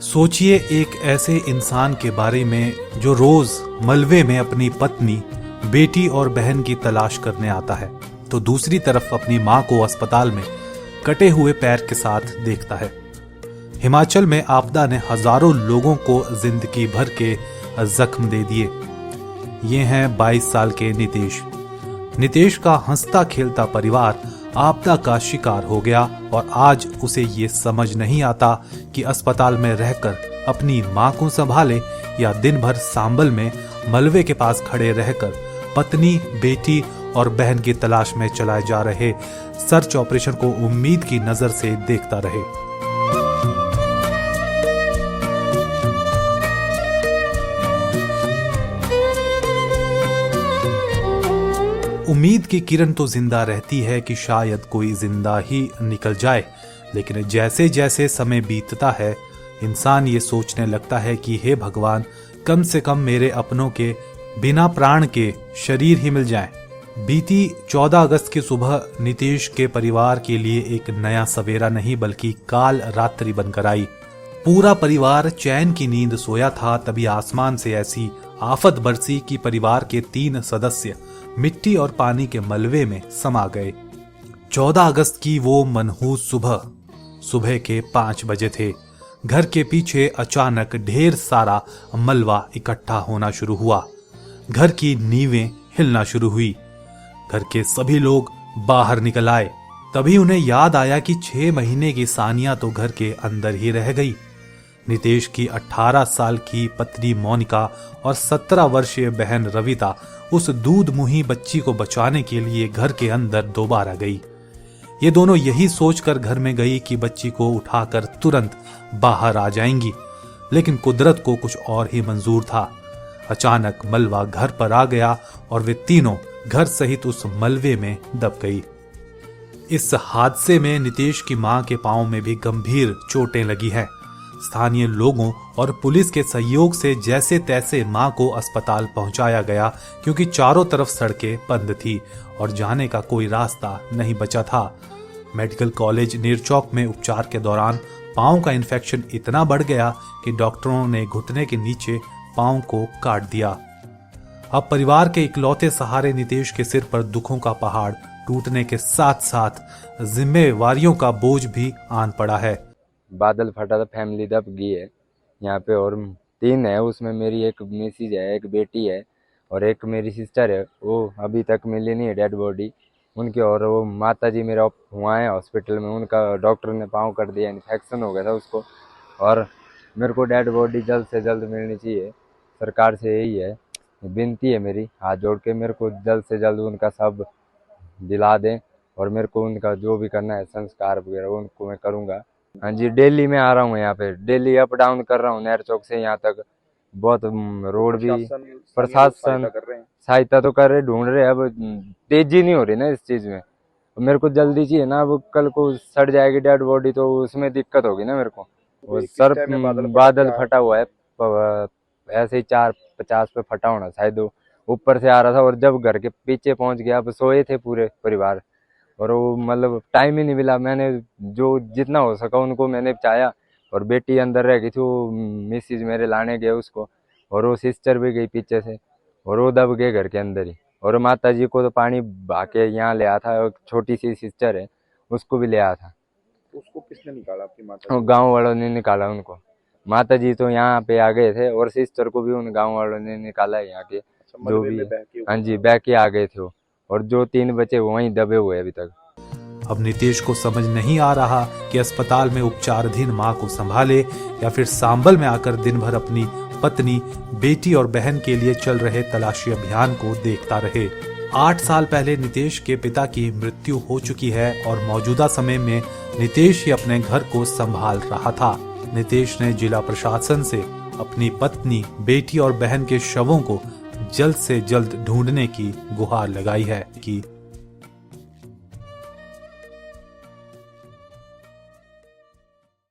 सोचिए एक ऐसे इंसान के बारे में जो रोज मलबे में अपनी पत्नी, बेटी और बहन की तलाश करने आता है, तो दूसरी तरफ अपनी मां को अस्पताल में कटे हुए पैर के साथ देखता है। हिमाचल में आपदा ने हजारों लोगों को जिंदगी भर के जख्म दे दिए। ये हैं 22 साल के नितेश। नितेश का हंसता खेलता परिवार आपदा का शिकार हो गया और आज उसे ये समझ नहीं आता कि अस्पताल में रहकर अपनी मां को संभाले या दिन भर सांबल में मलबे के पास खड़े रहकर पत्नी, बेटी और बहन की तलाश में चलाए जा रहे सर्च ऑपरेशन को उम्मीद की नजर से देखता रहे। उम्मीद की किरण तो जिंदा रहती है कि शायद कोई जिंदा ही निकल जाए, लेकिन जैसे जैसे समय बीतता है इंसान ये सोचने लगता है कि हे भगवान, कम से कम मेरे अपनों के बिना प्राण के शरीर ही मिल जाएं। बीती 14 अगस्त की सुबह नितेश के परिवार के लिए एक नया सवेरा नहीं बल्कि काल रात्रि बनकर आई। पूरा परिवार चैन की नींद सोया था, तभी आसमान से ऐसी आफत बरसी कि परिवार के 3 सदस्य मिट्टी और पानी के मलबे में समा गए। 14 अगस्त की वो मनहूस सुबह के 5 बजे थे। घर के पीछे अचानक ढेर सारा मलबा इकट्ठा होना शुरू हुआ। घर की नींवें हिलना शुरू हुई। घर के सभी लोग बाहर निकल आए। तभी उन्हें याद आया कि 6 महीने की सानिया तो घर के अंदर ही रह गई। नितेश की 18 साल की पत्नी मोनिका और 17 वर्षीय बहन रविता उस दूध मुही बच्ची को बचाने के लिए घर के अंदर दोबारा गई। ये दोनों यही सोचकर घर में गई कि बच्ची को उठाकर तुरंत बाहर आ जाएंगी, लेकिन कुदरत को कुछ और ही मंजूर था। अचानक मलबा घर पर आ गया और वे तीनों घर सहित उस मलबे में दब गई। इस हादसे में नितेश की मां के पांव में भी गंभीर चोटें लगी हैं। स्थानीय लोगों और पुलिस के सहयोग से जैसे तैसे मां को अस्पताल पहुंचाया गया, क्योंकि चारों तरफ सड़कें बंद थी और जाने का कोई रास्ता नहीं बचा था। मेडिकल कॉलेज नेरचौक में उपचार के दौरान पांव का इन्फेक्शन इतना बढ़ गया कि डॉक्टरों ने घुटने के नीचे पांव को काट दिया। अब परिवार के इकलौते सहारे नितेश के सिर पर दुखों का पहाड़ टूटने के साथ साथ जिम्मेवारियों का बोझ भी आन पड़ा है। बादल फटा था, फैमिली दब गई है यहाँ पे, और 3 है, उसमें मेरी एक मिसेज है, एक बेटी है और एक मेरी सिस्टर है। वो अभी तक मिली नहीं है डेड बॉडी उनकी। और वो माता जी मेरा हुआ है हॉस्पिटल में, उनका डॉक्टर ने पाँव कर दिया, इन्फेक्शन हो गया था उसको। और मेरे को डेड बॉडी जल्द से जल्द मिलनी चाहिए। सरकार से यही है, विनती है मेरी हाथ जोड़ के, मेरे को जल्द से जल्द उनका सब दिला दें और मेरे को उनका जो भी करना है संस्कार वगैरह उनको मैं करूँगा। हाँ जी, डेली मैं आ रहा हूँ यहाँ पे, डेली अप डाउन कर रहा हूँ नहर चौक से यहाँ तक। बहुत रोड भी प्रशासन सहायता तो कर रहे, ढूंढ रहे, अब तेजी नहीं हो रही ना इस चीज में। मेरे को जल्दी चाहिए ना, अब कल को सड़ जाएगी डेड बॉडी तो उसमें दिक्कत होगी ना मेरे को। वो सर बादल फटा हुआ है, ऐसे ही 450 पे फटा होना शायद, ऊपर से आ रहा था और जब घर के पीछे पहुंच गया, अब सोए थे पूरे परिवार और वो मतलब टाइम ही नहीं मिला। मैंने जो जितना हो सका उनको मैंने बचाया और बेटी अंदर रह गई थी, वो मिसेज मेरे लाने गए उसको, और वो सिस्टर भी गई पीछे से और वो दब गए घर के अंदर ही। और माता जी को तो पानी भाके यहाँ ले आया था, छोटी सी सिस्टर है उसको भी ले आया था। उसको किसने निकाला? आपकी माता? गाँव वालों ने निकाला उनको। माता जी तो यहाँ पे आ गए थे और सिस्टर को भी उन गाँव वालों ने निकाला है यहाँ के जो भी। हाँ जी, बह के आ गए थे वो, और जो 3 बच्चे वहीं दबे हुए अभी तक। अब नितेश को समझ नहीं आ रहा कि अस्पताल में उपचाराधीन मां को संभाले या फिर सांबल में आकर दिन भर अपनी पत्नी, बेटी और बहन के लिए चल रहे तलाशी अभियान को देखता रहे। 8 साल पहले नितेश के पिता की मृत्यु हो चुकी है और मौजूदा समय में नितेश ही अपने घर को संभाल रहा था। नितेश ने जिला प्रशासन से अपनी पत्नी, बेटी और बहन के शवों को जल्द से जल्द ढूंढने की गुहार लगाई है कि